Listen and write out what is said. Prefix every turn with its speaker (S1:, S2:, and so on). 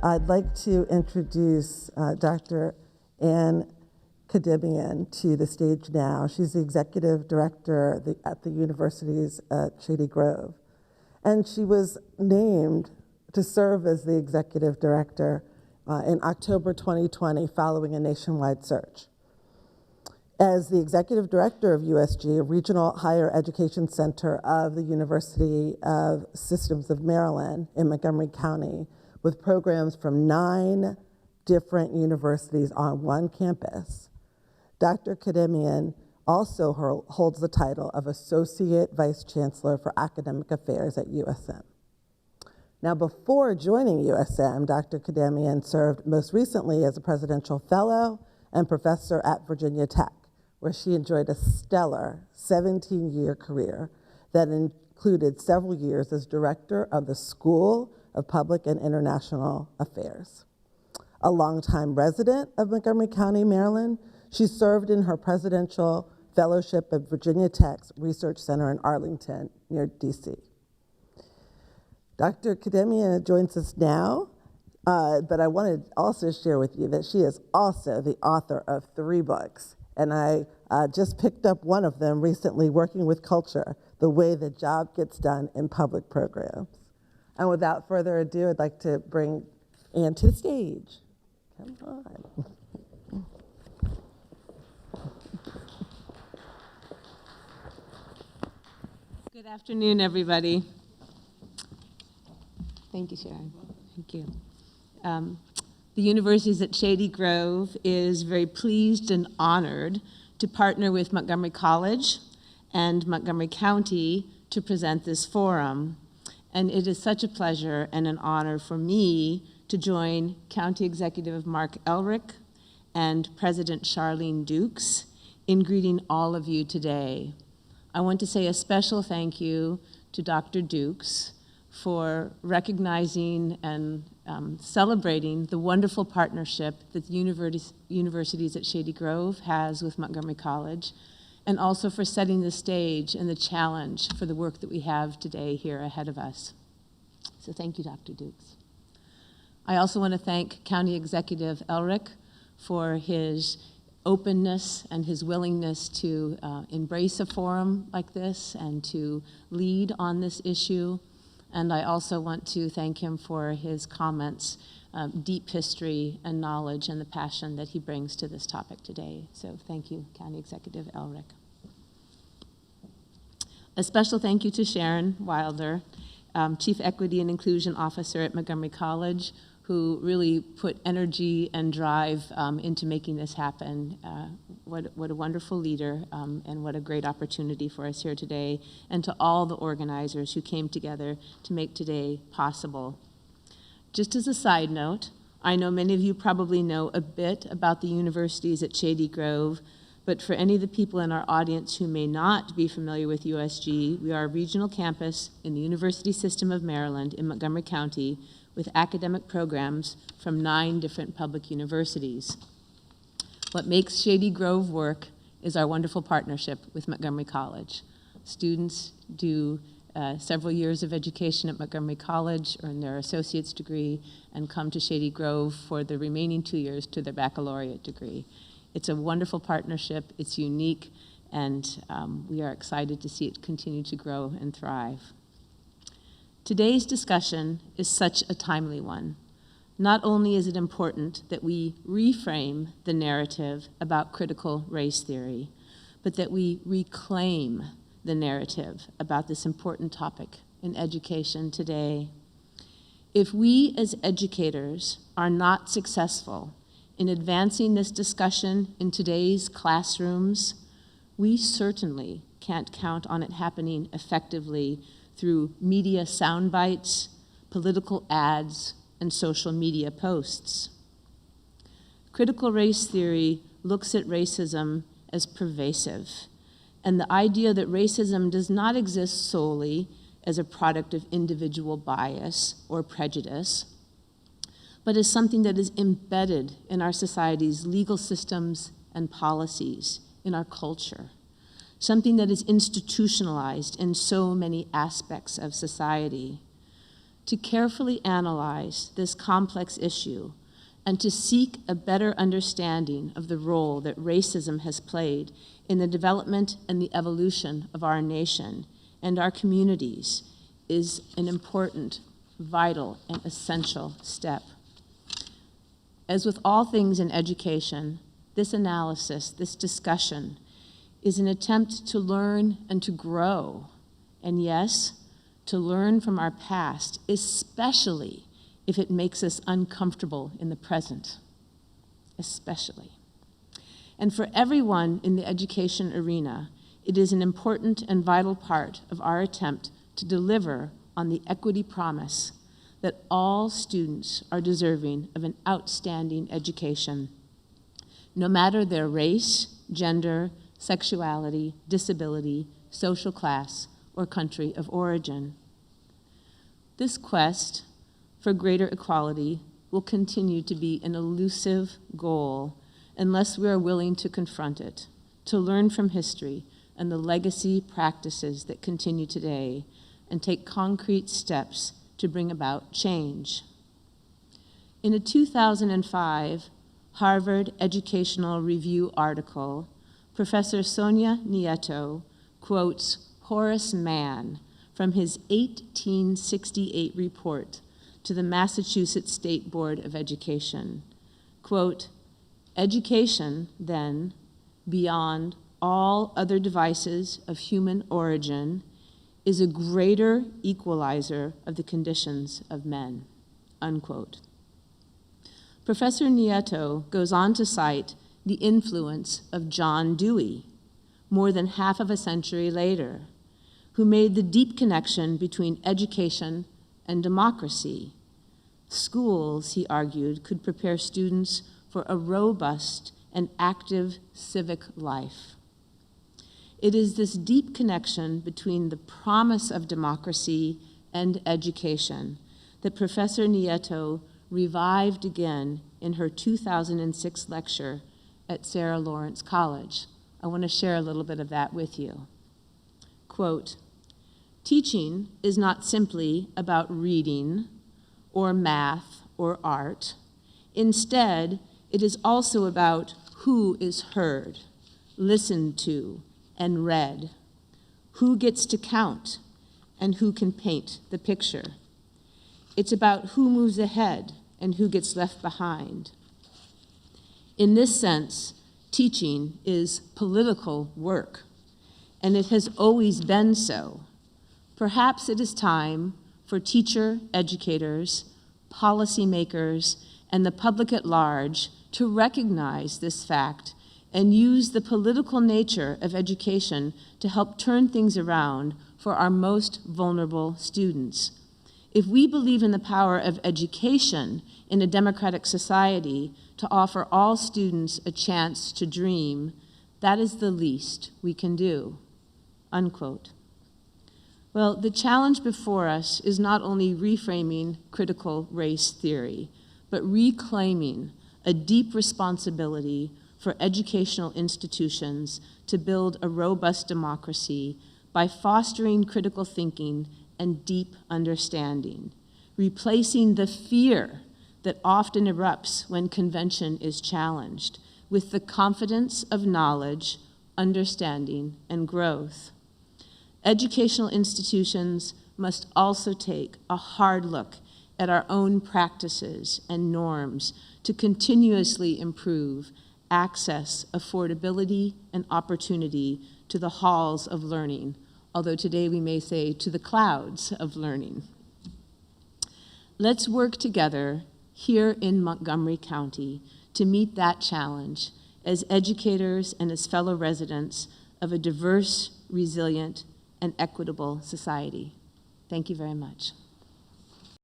S1: I'd like to introduce Dr. Khademian to the stage now. She's the executive director at the universities at Shady Grove. And she was named to serve as the executive director in October 2020 following a nationwide search. As the executive director of USG, a regional higher education center of the University of Systems of Maryland in Montgomery County, with programs from 9 different universities on one campus, Dr. Khademian also holds the title of Associate Vice Chancellor for Academic Affairs at USM. Now, before joining USM, Dr. Khademian served most recently as a presidential fellow and professor at Virginia Tech, where she enjoyed a stellar 17-year career that included several years as director of the School of Public and International Affairs. A longtime resident of Montgomery County, Maryland, she served in her presidential fellowship at Virginia Tech's Research Center in Arlington, near DC. Dr. Khademian joins us now, but I wanted to also share with you that she is also the author of 3 books, and I just picked up one of them recently, Working with Culture, The Way the Job Gets Done in Public Programs. And without further ado, I'd like to bring Ann to the stage. Come on.
S2: Good afternoon, everybody. Thank you, Sharon. Thank you. The Universities at Shady Grove is very pleased and honored to partner with Montgomery College and Montgomery County to present this forum. And it is such a pleasure and an honor for me to join County Executive Mark Elrick and President Charlene Dukes in greeting all of you today. I want to say a special thank you to Dr. Dukes for recognizing and celebrating the wonderful partnership that the Universities at Shady Grove has with Montgomery College, and also for setting the stage and the challenge for the work that we have today here ahead of us. So thank you, Dr. Dukes. I also want to thank County Executive Elrick for his openness and his willingness to embrace a forum like this and to lead on this issue. And I also want to thank him for his comments, deep history and knowledge and the passion that he brings to this topic today. So thank you, County Executive Elrick. A special thank you to Sharon Wilder, Chief Equity and Inclusion Officer at Montgomery College, who really put energy and drive into making this happen. What a wonderful leader, and what a great opportunity for us here today, and to all the organizers who came together to make today possible. Just as a side note, I know many of you probably know a bit about the universities at Shady Grove, but for any of the people in our audience who may not be familiar with USG, we are a regional campus in the University System of Maryland in Montgomery County, with academic programs from 9 different public universities. What makes Shady Grove work is our wonderful partnership with Montgomery College. Students do several years of education at Montgomery College, earn their associate's degree, and come to Shady Grove for the remaining 2 years to their baccalaureate degree. It's a wonderful partnership, it's unique, and we are excited to see it continue to grow and thrive. Today's discussion is such a timely one. Not only is it important that we reframe the narrative about critical race theory, but that we reclaim the narrative about this important topic in education today. If we as educators are not successful in advancing this discussion in today's classrooms, we certainly can't count on it happening effectively through media sound bites, political ads, and social media posts. Critical race theory looks at racism as pervasive, and the idea that racism does not exist solely as a product of individual bias or prejudice, but as something that is embedded in our society's legal systems and policies, in our culture. Something that is institutionalized in so many aspects of society. to carefully analyze this complex issue and to seek a better understanding of the role that racism has played in the development and the evolution of our nation and our communities is an important, vital, and essential step. As with all things in education, this analysis, this discussion, is an attempt to learn and to grow, and yes, to learn from our past, especially if it makes us uncomfortable in the present, especially. And for everyone in the education arena, it is an important and vital part of our attempt to deliver on the equity promise that all students are deserving of an outstanding education, no matter their race, gender, sexuality, disability, social class, or country of origin. This quest for greater equality will continue to be an elusive goal unless we are willing to confront it, to learn from history and the legacy practices that continue today, and take concrete steps to bring about change. In a 2005 Harvard Educational Review article, Professor Sonia Nieto quotes Horace Mann from his 1868 report to the Massachusetts State Board of Education. Quote, "Education, then, beyond all other devices of human origin, is a greater equalizer of the conditions of men," unquote. Professor Nieto goes on to cite the influence of John Dewey, more than half of a century later, who made the deep connection between education and democracy. Schools, he argued, could prepare students for a robust and active civic life. It is this deep connection between the promise of democracy and education that Professor Nieto revived again in her 2006 lecture at Sarah Lawrence College. I want to share a little bit of that with you. Quote, "Teaching is not simply about reading or math or art. Instead, it is also about who is heard, listened to, and read, who gets to count, and who can paint the picture. It's about who moves ahead and who gets left behind. In this sense, teaching is political work, and it has always been so. Perhaps it is time for teacher educators, policymakers, and the public at large to recognize this fact and use the political nature of education to help turn things around for our most vulnerable students. If we believe in the power of education in a democratic society to offer all students a chance to dream, that is the least we can do," unquote. Well, the challenge before us is not only reframing critical race theory, but reclaiming a deep responsibility for educational institutions to build a robust democracy by fostering critical thinking and deep understanding, replacing the fear that often erupts when convention is challenged with the confidence of knowledge, understanding, and growth. Educational institutions must also take a hard look at our own practices and norms to continuously improve access, affordability, and opportunity to the halls of learning, although today we may say to the clouds of learning. Let's work together here in Montgomery County to meet that challenge as educators and as fellow residents of a diverse, resilient, and equitable society. Thank you very much.